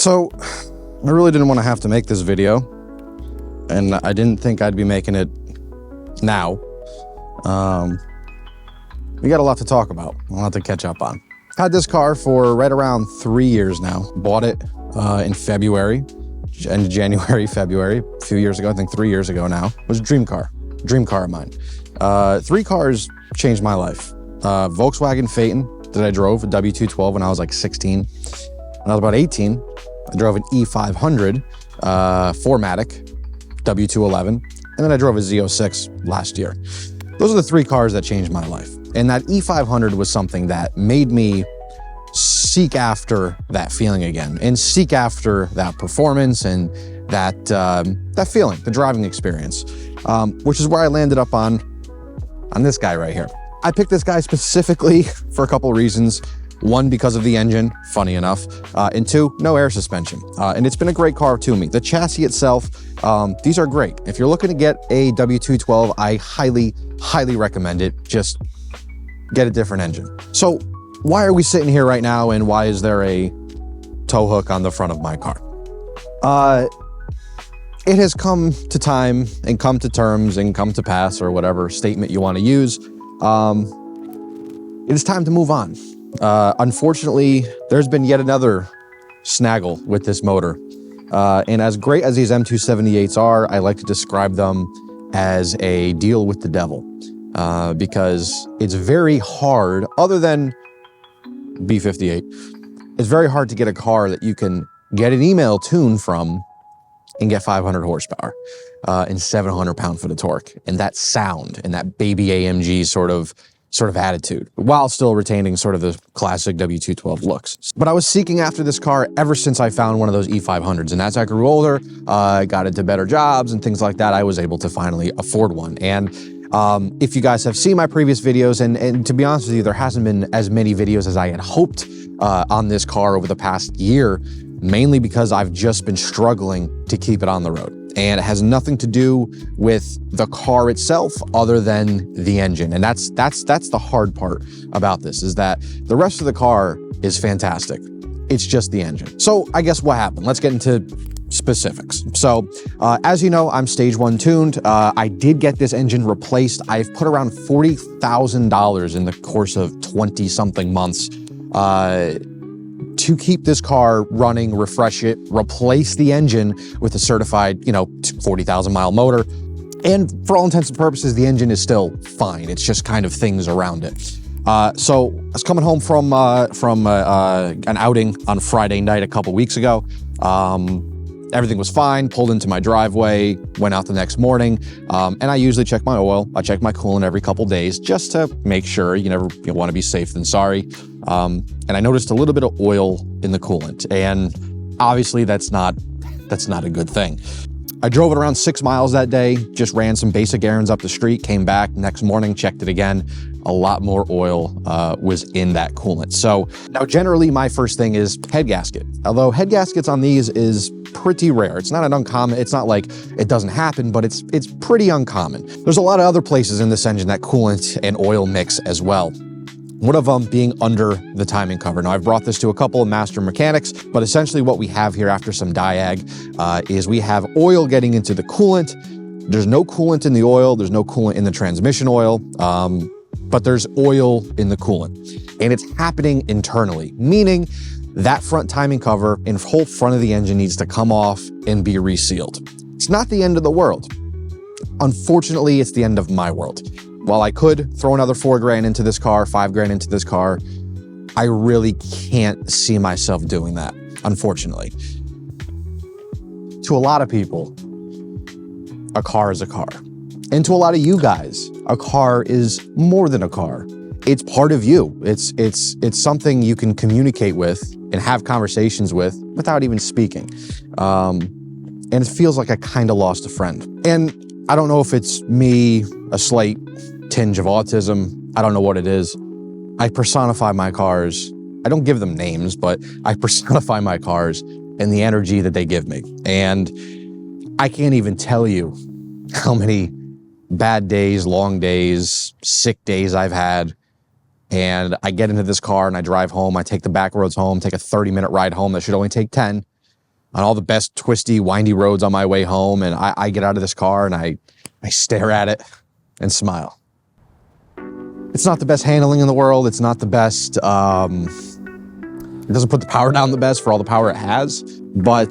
So, I really didn't want to have to make this video, and I didn't think I'd be making it now. We got a lot to talk about, a lot to catch up on. Had this car for right around 3 years now. Bought it in February, end of January, February, a few years ago, I think 3 years ago now. It was a dream car of mine. 3 cars changed my life. Volkswagen Phaeton that I drove, a W212 when I was like 16. When I was about 18, I drove an E500 4MATIC W211, and then I drove a Z06 last year. Those are the 3 cars that changed my life. And that E500 was something that made me seek after that feeling again and seek after that performance and that feeling, the driving experience, which is where I landed up on this guy right here. I picked this guy specifically for a couple of reasons. 1, because of the engine, funny enough, and 2, no air suspension. And it's been a great car to me. The chassis itself, these are great. If you're looking to get a W212, I highly, highly recommend it. Just get a different engine. So why are we sitting here right now, and why is there a tow hook on the front of my car? It has come to time and come to terms and come to pass, or whatever statement you want to use. It is time to move on. Unfortunately, there's been yet another snaggle with this motor. And as great as these M278s are, I like to describe them as a deal with the devil. Because it's very hard, other than B58, it's very hard to get a car that you can get an email tune from and get 500 horsepower and 700 pound-foot of torque, and that sound and that baby AMG sort of attitude, while still retaining sort of the classic W212 looks. But I was seeking after this car ever since I found one of those E500s, and as I grew older, got into better jobs and things like that, I was able to finally afford one. And if you guys have seen my previous videos, and to be honest with you, there hasn't been as many videos as I had hoped on this car over the past year, mainly because I've just been struggling to keep it on the road. And it has nothing to do with the car itself other than the engine. And that's the hard part about this, is that the rest of the car is fantastic. It's just the engine. So I guess what happened? Let's get into specifics. So as you know, I'm stage 1 tuned. I did get this engine replaced. I've put around $40,000 in the course of 20 something months to keep this car running, refresh it, replace the engine with a certified, 40,000 mile motor. And for all intents and purposes, the engine is still fine. It's just kind of things around it. So I was coming home from an outing on Friday night a couple weeks ago. Everything was fine, pulled into my driveway, went out the next morning, and I usually check my oil. I check my coolant every couple days just to make sure. You want to be safe than sorry. And I noticed a little bit of oil in the coolant, and obviously that's not a good thing. I drove it around 6 miles that day, just ran some basic errands up the street, came back next morning, checked it again. A lot more oil was in that coolant. So now generally my first thing is head gasket. Although head gaskets on these is pretty rare. It's not an uncommon, it's not like it doesn't happen, but it's pretty uncommon. There's a lot of other places in this engine that coolant and oil mix as well. One of them being under the timing cover. Now, I've brought this to a couple of master mechanics, but essentially what we have here after some diag is we have oil getting into the coolant. There's no coolant in the oil. There's no coolant in the transmission oil, but there's oil in the coolant. And it's happening internally, meaning that front timing cover and whole front of the engine needs to come off and be resealed. It's not the end of the world. Unfortunately, it's the end of my world. While I could throw another $4,000 into this car, $5,000 into this car, I really can't see myself doing that, unfortunately. To a lot of people, a car is a car. And to a lot of you guys, a car is more than a car. It's part of you. It's something you can communicate with and have conversations with without even speaking. And it feels like I kind of lost a friend. And I don't know if it's me, a slight tinge of autism. I don't know what it is. I personify my cars. I don't give them names, but I personify my cars and the energy that they give me. And I can't even tell you how many bad days, long days, sick days I've had. And I get into this car and I drive home. I take the back roads home, take a 30-minute ride home that should only take 10. on all the best twisty, windy roads on my way home. And I get out of this car and I stare at it and smile. It's not the best handling in the world. It's not the best, it doesn't put the power down the best for all the power it has, but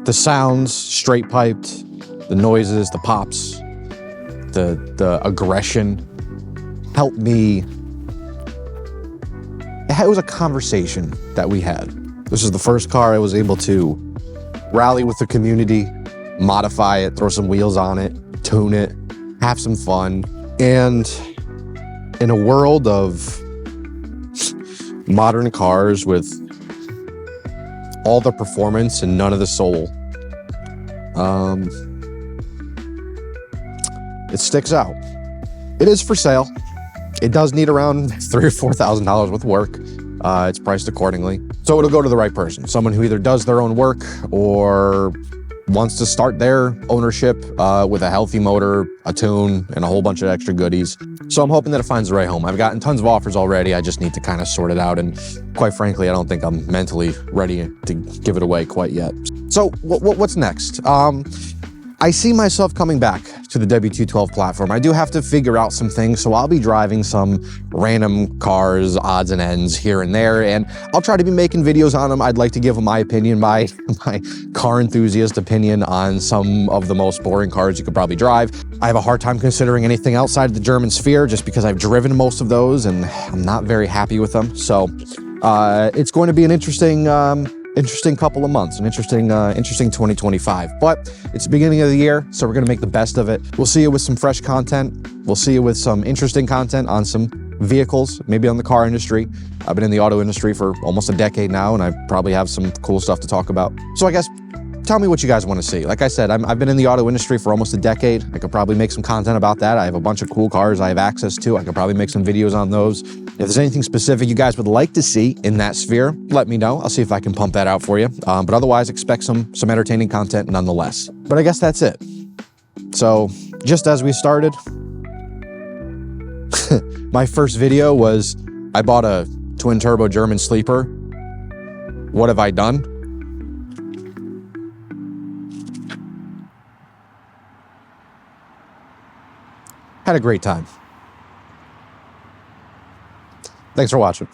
the sounds, straight piped, the noises, the pops, the aggression helped me. It was a conversation that we had. This is the first car I was able to rally with the community, modify it, throw some wheels on it, tune it, have some fun. And in a world of modern cars with all the performance and none of the soul, it sticks out. It is for sale. It does need around $3,000 or $4,000 worth of work. It's priced accordingly. So it'll go to the right person, someone who either does their own work or wants to start their ownership with a healthy motor, a tune, and a whole bunch of extra goodies. So I'm hoping that it finds the right home. I've gotten tons of offers already. I just need to kind of sort it out. And quite frankly, I don't think I'm mentally ready to give it away quite yet. So what's next? I see myself coming back to the W212 platform. I do have to figure out some things, so I'll be driving some random cars, odds and ends here and there, and I'll try to be making videos on them. I'd like to give them my opinion, my car enthusiast opinion on some of the most boring cars you could probably drive. I have a hard time considering anything outside of the German sphere just because I've driven most of those and I'm not very happy with them. So it's going to be an interesting couple of months, an interesting 2025, but it's the beginning of the year, so we're going to make the best of it. We'll see you with some fresh content. We'll see you with some interesting content on some vehicles, maybe on the car industry. I've been in the auto industry for almost a decade now, and I probably have some cool stuff to talk about. So I guess, tell me what you guys want to see. Like I said, I've been in the auto industry for almost a decade. I could probably make some content about that. I have a bunch of cool cars I have access to. I could probably make some videos on those. If there's anything specific you guys would like to see in that sphere, let me know. I'll see if I can pump that out for you. But otherwise, expect some entertaining content nonetheless. But I guess that's it. So just as we started, my first video was, I bought a twin turbo German sleeper. What have I done? Had a great time. Thanks for watching.